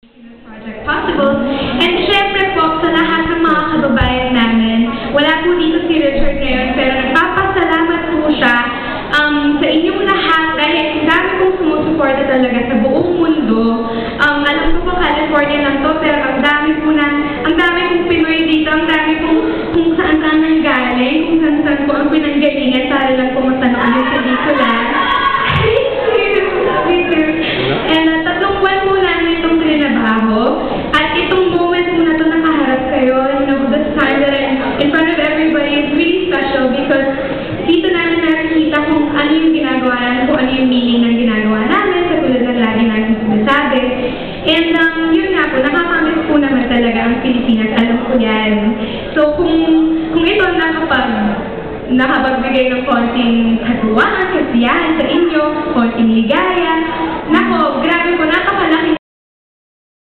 Project possible. And syempre po, sa lahat ng mga kababayan namin, wala po dito si Richard ngayon, pero nagpapasalamat po siya sa inyong lahat dahil ang dami pong sumusuporta talaga sa buong mundo. Alam ko po California lang to, pero ang dami pong Pinoy dito, ang dami pong kung saan nanggaling, kung saan po ang pinanggalingan para lang pumunta na ulit sa dito lang. And 3 buwan po namin itong trinabaho. At itong moment po na ito nakaharap kayo, this time that I'm in front of everybody is really special because dito namin nakikita kung ano yung ginagawa namin, kung ano yung meaning ng ginagawa namin, katulad ng lagi namin sinasabi. And yun nga po, nakakamiss po naman talaga ang Pilipinas, alam ko yan. So kung ito nakapagbigay ng konting katuwaan, kasiyahan sa inyo, konting ligaya. Nako, grabe po, napakalaking